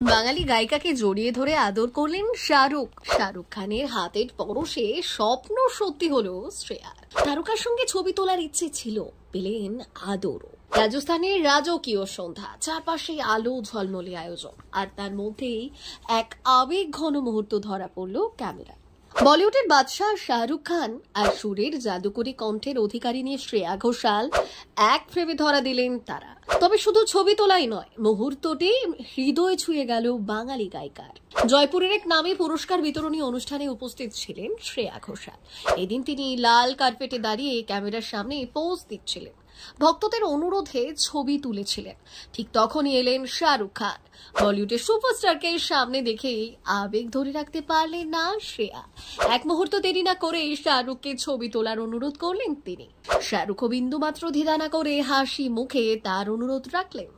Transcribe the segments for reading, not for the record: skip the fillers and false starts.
বাঙালি গায়িকাকে জড়িয়ে ধরে আদর করলেন শাহরুখ। শাহরুখ খানের হাতের পরশে স্বপ্ন সত্যি হলো শ্রেয়ার। তারকার সঙ্গে ছবি তোলার ইচ্ছে ছিল, পেলেন আদরও। রাজস্থানের রাজকীয় সন্ধ্যা, চারপাশে আলো ঝলমলে আয়োজন, আর তার মধ্যেই এক আবেগ ঘন মুহূর্ত ধরা পড়ল ক্যামেরা। বলিউডের বাদশাহ শাহরুখ খান আর সুরের জাদুকরী কণ্ঠের অধিকারিণী শ্রেয়া ঘোষাল এক ফ্রেমে ধরা দিলেন তারা। তবে শুধু ছবি তোলাই নয়, মুহূর্তটি হৃদয় ছুঁয়ে গেল বাঙালি গায়িকার। জয়পুরের এক নামী পুরস্কার বিতরণী অনুষ্ঠানে উপস্থিত ছিলেন শ্রেয়া ঘোষাল। এদিন তিনি লাল কার্পেটে দাঁড়িয়ে ক্যামেরার সামনে পোজ দিচ্ছিলেন, ভক্তদের অনুরোধে ছবি তুলেছিলেন। ঠিক তখনই এলেন শাহরুখ খান। বলিউডের সুপারস্টারকে সামনে দেখেই আবেগ ধরে রাখতে পারলেন না শ্রেয়া। এক মুহূর্ত দেরি না করে শাহরুখকে ছবি তোলার অনুরোধ করলেন তিনি। শাহরুখও বিন্দুমাত্র দ্বিধা না করে হাসি মুখে তার অনুরোধ রাখলেন।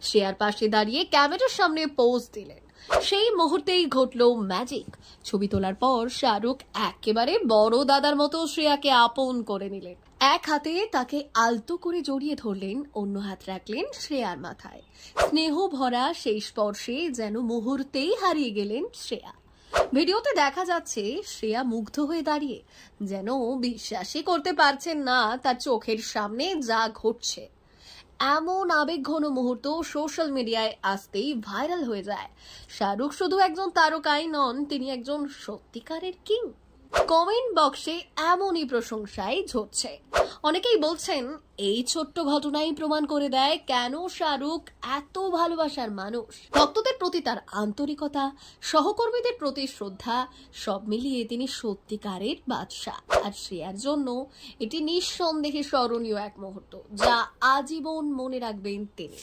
শ্রেয়ার পাশে দাঁড়িয়ে ক্যামেরার সামনে পোজ দিলেন। সেই মুহূর্তেই ঘটল ম্যাজিক। ছবি তোলার পর শাহরুখ একেবারে বড় দাদার মতো শ্রেয়াকে আপন করে নিলেন। এক হাতে তাকে আলতো করে জড়িয়ে ধরলেন, অন্য হাত রাখলেন শ্রেয়ার মাথায়। স্নেহ ভরা সেই স্পর্শে যেন মুহূর্তেই হারিয়ে গেলেন শ্রেয়া। ভিডিওতে দেখা যাচ্ছে শ্রেয়া মুগ্ধ হয়ে দাঁড়িয়ে, যেন বিশ্বাসই করতে পারছেন না তার চোখের সামনে যা ঘটছে। এমন আবেগঘন মুহূর্ত সোশ্যাল মিডিয়ায় আসতেই ভাইরাল হয়ে যায়। শাহরুখ শুধু একজন তারকাই নন, তিনি একজন সত্যিকারের কিং। কমেন্ট বক্সে এমনই প্রশংসায় ঝরছে। অনেকেই বলছেন এই ছোট্ট ঘটনাই প্রমাণ করে দেয় কেন শাহরুখ এত ভালোবাসার মানুষ। ভক্তদের প্রতি তার আন্তরিকতা, সহকর্মীদের প্রতি শ্রদ্ধা, সব মিলিয়ে তিনি সত্যিকারের বাদশা। আর শ্রেয়ার জন্য এটি নিঃসন্দেহে স্মরণীয় এক মুহূর্ত, যা আজীবন মনে রাখবেন তিনি।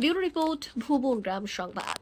ব্যুরো রিপোর্ট, ভুবন গ্রাম সংবাদ।